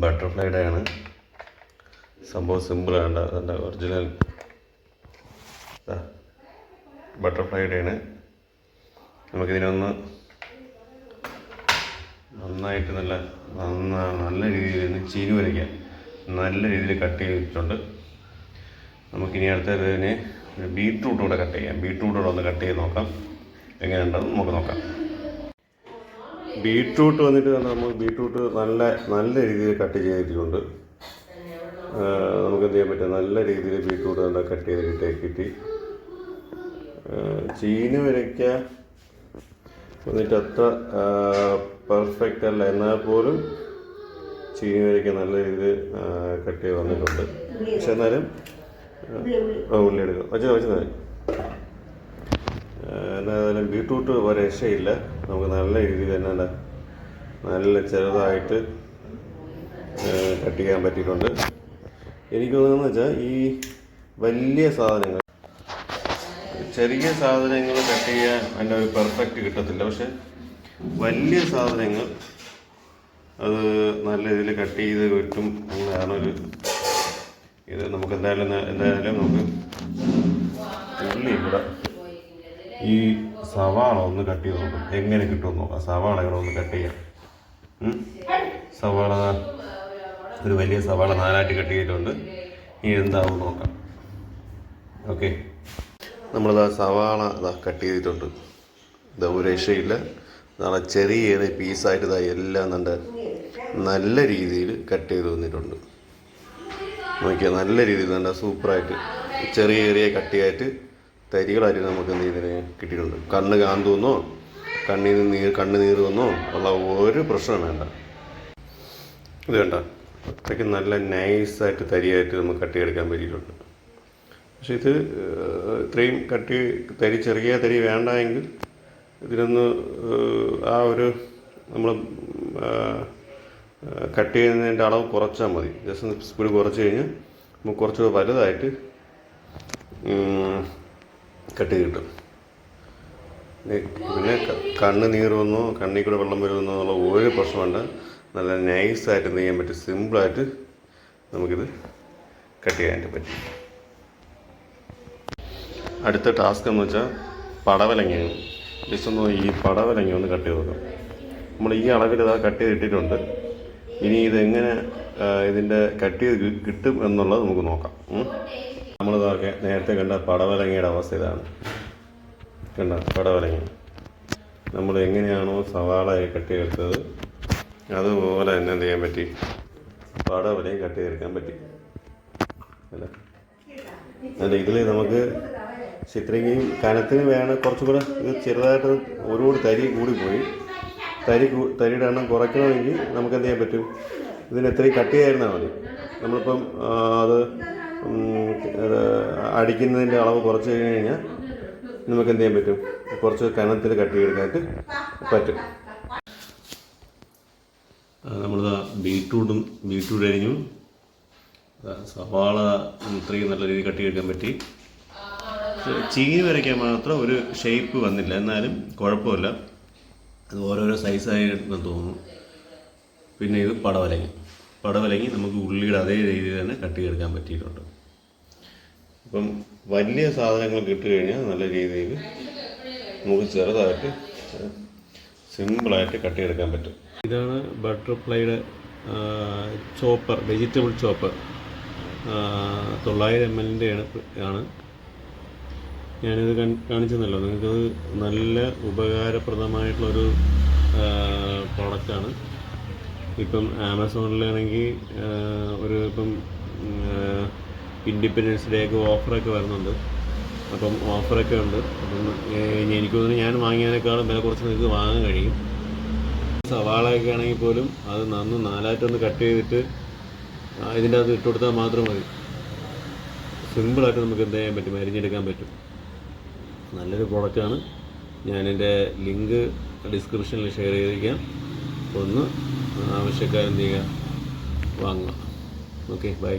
ബട്ടർഫ്ലൈയുടെ ആണ് സംഭവം. സിമ്പിളാണ്. അതിൻ്റെ ഒറിജിനൽ ബട്ടർഫ്ലൈയുടെ ആണ്. നമുക്കിതിനൊന്ന് നന്നായിട്ട് നല്ല രീതിയിൽ ചീനി വരയ്ക്കാം. നല്ല രീതിയിൽ കട്ട് ചെയ്തിട്ടുണ്ട്. നമുക്കിനി അടുത്തതിന് ബീട്രൂട്ട് കൂടെ കട്ട് ചെയ്യാം. ബീട്രൂട്ട് കൂടെ ഒന്ന് കട്ട് ചെയ്ത് നോക്കാം എങ്ങനെയുണ്ടെന്ന് നമുക്ക് നോക്കാം. ബീട്രൂട്ട് വന്നിട്ട് നമ്മൾ ബീട്രൂട്ട് നല്ല രീതിയിൽ കട്ട് ചെയ്തിട്ടുണ്ട്. നമുക്ക് എന്ത് ചെയ്യാൻ പറ്റും, നല്ല രീതിയിൽ ബീട്രൂട്ട് നല്ല കട്ട് ചെയ്തിട്ട് ചീനി വരയ്ക്കാൻ വന്നിട്ട് അത്ര പെർഫെക്റ്റ് അല്ല, എന്നാൽ പോലും ചീനി വരയ്ക്കാൻ നല്ല രീതിയിൽ കട്ട് ചെയ്ത് വന്നിട്ടുണ്ട്. പക്ഷെ എന്നാലും ഉള്ളി എടുക്കും വെച്ച് മതി. എന്നാലും ബീട്രൂട്ട് ഒരു രക്ഷയില്ല. നമുക്ക് നല്ല രീതിയിൽ തന്നെ നല്ല ചെറുതായിട്ട് കട്ട് ചെയ്യാൻ പറ്റിയിട്ടുണ്ട്. എനിക്ക് തോന്നുന്നത് വെച്ചാൽ ഈ വലിയ സാധനങ്ങൾ, ചെറിയ സാധനങ്ങൾ കട്ട് ചെയ്യാൻ അതിൻ്റെ ഒരു പെർഫെക്റ്റ് കിട്ടത്തില്ല. പക്ഷെ വലിയ സാധനങ്ങൾ അത് നല്ല രീതിയിൽ കട്ട് ചെയ്ത് കിട്ടും എന്നാണ് ഒരു ഇത്. നമുക്ക് എന്തായാലും നമുക്ക് ഉള്ളി ഇവിടെ ഈ സവാള ഒന്ന് കട്ട് ചെയ്ത് നോക്കാം എങ്ങനെ കിട്ടുമെന്ന് നോക്കാം. സവാള ഇവിടെ ഒന്ന് കട്ട് ചെയ്യാം. സവാള ഒരു വലിയ സവാള 4 കട്ട് ചെയ്തിട്ടുണ്ട്. ഇനി എന്താവും നോക്കാം. ഓക്കെ, നമ്മളിതാ സവാള കട്ട് ചെയ്തിട്ടുണ്ട്. ഇതാ ഒരു രക്ഷയില്ല. നാളെ ചെറിയ പീസായിട്ട് ഇതാ എല്ലാം നല്ല രീതിയിൽ കട്ട് ചെയ്ത് വന്നിട്ടുണ്ട്. നോക്കിയാൽ നല്ല രീതിയിൽ നല്ല സൂപ്പറായിട്ട് ചെറിയ കട്ടിയായിട്ട് തരികളായിട്ട് നമുക്ക് എന്ത് ചെയ്തതിന് കിട്ടിയിട്ടുണ്ട്. കണ്ണ് കാന്തുവെന്നോ കണ്ണ് നീർ വന്നോ ഉള്ള ഒരു പ്രശ്നം വേണ്ട. ഇത് വേണ്ട, അത്രയ്ക്ക് നല്ല നൈസായിട്ട് തരിയായിട്ട് നമുക്ക് കട്ട് ചെയ്തെടുക്കാൻ പറ്റിയിട്ടുണ്ട്. പക്ഷെ ഇത് ഇത്രയും ചെറിയ തരി വേണ്ട എങ്കിൽ ഇതിനൊന്ന് ആ ഒരു നമ്മൾ കട്ട് ചെയ്യുന്നതിൻ്റെ അളവ് കുറച്ചാൽ മതി. ജസ്റ്റ് സ്പീഡ് കുറച്ച് കഴിഞ്ഞാൽ നമുക്ക് കുറച്ചുകൂടെ വലുതായിട്ട് കട്ട് ചെയ്ത് കിട്ടും. പിന്നെ കണ്ണ് നീർ വന്നോ കണ്ണിൽ കൂടെ വെള്ളം വരുമെന്നോ എന്നുള്ള ഒരു പ്രശ്നമുണ്ട്. നല്ല നൈസായിട്ട് എന്ത് ചെയ്യാൻ പറ്റും, സിമ്പിളായിട്ട് നമുക്കിത് കട്ട് ചെയ്യാനായിട്ട് പറ്റും. അടുത്ത ടാസ്ക് എന്ന് വെച്ചാൽ പടവലങ്ങയാണ്. ജസ്റ്റ് ഒന്ന് ഈ പടവലങ്ങ ഒന്ന് കട്ട് ചെയ്ത് നോക്കാം. നമ്മൾ ഈ അളവിൽ ഇതാ കട്ട് ചെയ്തിട്ടിട്ടുണ്ട്. ഇനി ഇതെങ്ങനെ ഇതിൻ്റെ കട്ട് ചെയ്ത് കിട്ടും എന്നുള്ളത് നമുക്ക് നോക്കാം. നമ്മളിതൊക്കെ നേരത്തെ കണ്ട പടവലങ്ങയുടെ അവസ്ഥ ഇതാണ്. പടവലങ്ങ നമ്മൾ എങ്ങനെയാണോ സവാള കട്ട് ചെയ്തെടുത്തത് അതുപോലെ തന്നെ എന്ത് ചെയ്യാൻ പറ്റി, പടവലയും കട്ട് ചെയ്തെടുക്കാൻ പറ്റി. അല്ല ഇതിൽ നമുക്ക് ഇത്രയും കനത്തിന് വേണം കുറച്ചുകൂടെ. ഇത് ചെറുതായിട്ട് ഒരുപാട് തരി കൂടിപ്പോയി. തരിയുടെ എണ്ണം കുറയ്ക്കണമെങ്കിൽ നമുക്ക് എന്ത് ചെയ്യാൻ പറ്റും, ഇതിന് എത്രയും കട്ട് ചെയ്യാതിരുന്നാൽ മതി. നമ്മളിപ്പം അത് അടിക്കുന്നതിൻ്റെ അളവ് കുറച്ച് കഴിഞ്ഞ് കഴിഞ്ഞാൽ നമുക്ക് എന്ത് ചെയ്യാൻ പറ്റും, കുറച്ച് കനത്തിൽ കട്ട് ചെയ്തെടുക്കാനായിട്ട് പറ്റും. നമ്മളിതാ ബീട്രൂട്ട് അരിഞ്ഞു. സവാള ഇത്രയും നല്ല രീതിയിൽ കട്ട് ചെയ്തെടുക്കാൻ പറ്റി. ചീനി വരയ്ക്കാൻ മാത്രം ഒരു ഷേപ്പ് വന്നില്ല, എന്നാലും കുഴപ്പമില്ല. അത് ഓരോരോ സൈസായിട്ടെന്ന് തോന്നുന്നു. പിന്നെ ഇത് പടവലങ്ങി നമുക്ക് ഉള്ളിയുടെ അതേ രീതിയിൽ തന്നെ കട്ട് ചെയ്തെടുക്കാൻ പറ്റിയിട്ടുണ്ട്. അപ്പം വലിയ സാധനങ്ങൾ കിട്ടി കഴിഞ്ഞാൽ നല്ല രീതിയിൽ നമുക്ക് ചെറുതായിട്ട് സിമ്പിളായിട്ട് കട്ട് ചെയ്തെടുക്കാൻ പറ്റും. ഇതാണ് ബട്ടർഫ്ലൈയുടെ ചോപ്പർ, വെജിറ്റബിൾ ചോപ്പർ. 900 ml ആണ്. ഞാനിത് കാണിച്ചെന്നല്ലോ, നിങ്ങൾക്കത് നല്ല ഉപകാരപ്രദമായിട്ടുള്ളൊരു പ്രോഡക്റ്റാണ്. ഇപ്പം ആമസോണിലാണെങ്കിൽ ഇപ്പം ഇൻഡിപെൻഡൻസ് ഡേ ഒക്കെ ഓഫറൊക്കെ വരുന്നുണ്ട്. അപ്പം ഓഫറൊക്കെ ഉണ്ട്. അപ്പം എനിക്ക് തോന്നുന്നു ഞാൻ വാങ്ങിയതിനേക്കാളും വില കുറച്ച് നിങ്ങൾക്ക് വാങ്ങാൻ കഴിയും. സവാളയൊക്കെ ആണെങ്കിൽ പോലും അത് 4 കട്ട് ചെയ്തിട്ട് ഇതിൻ്റെ അകത്ത് ഇട്ട് കൊടുത്താൽ മാത്രം മതി. സിമ്പിളായിട്ട് നമുക്ക് എന്ത് ചെയ്യാൻ പറ്റും, അരിഞ്ഞെടുക്കാൻ പറ്റും. നല്ലൊരു പ്രോഡക്റ്റാണ്. ഞാനെൻ്റെ ലിങ്ക് ഡിസ്ക്രിപ്ഷനിൽ ഷെയർ ചെയ്തിരിക്കാം. ഒന്ന് ആവശ്യക്കാരെന്ത് ചെയ്യുക, വാങ്ങുക. Okay, by.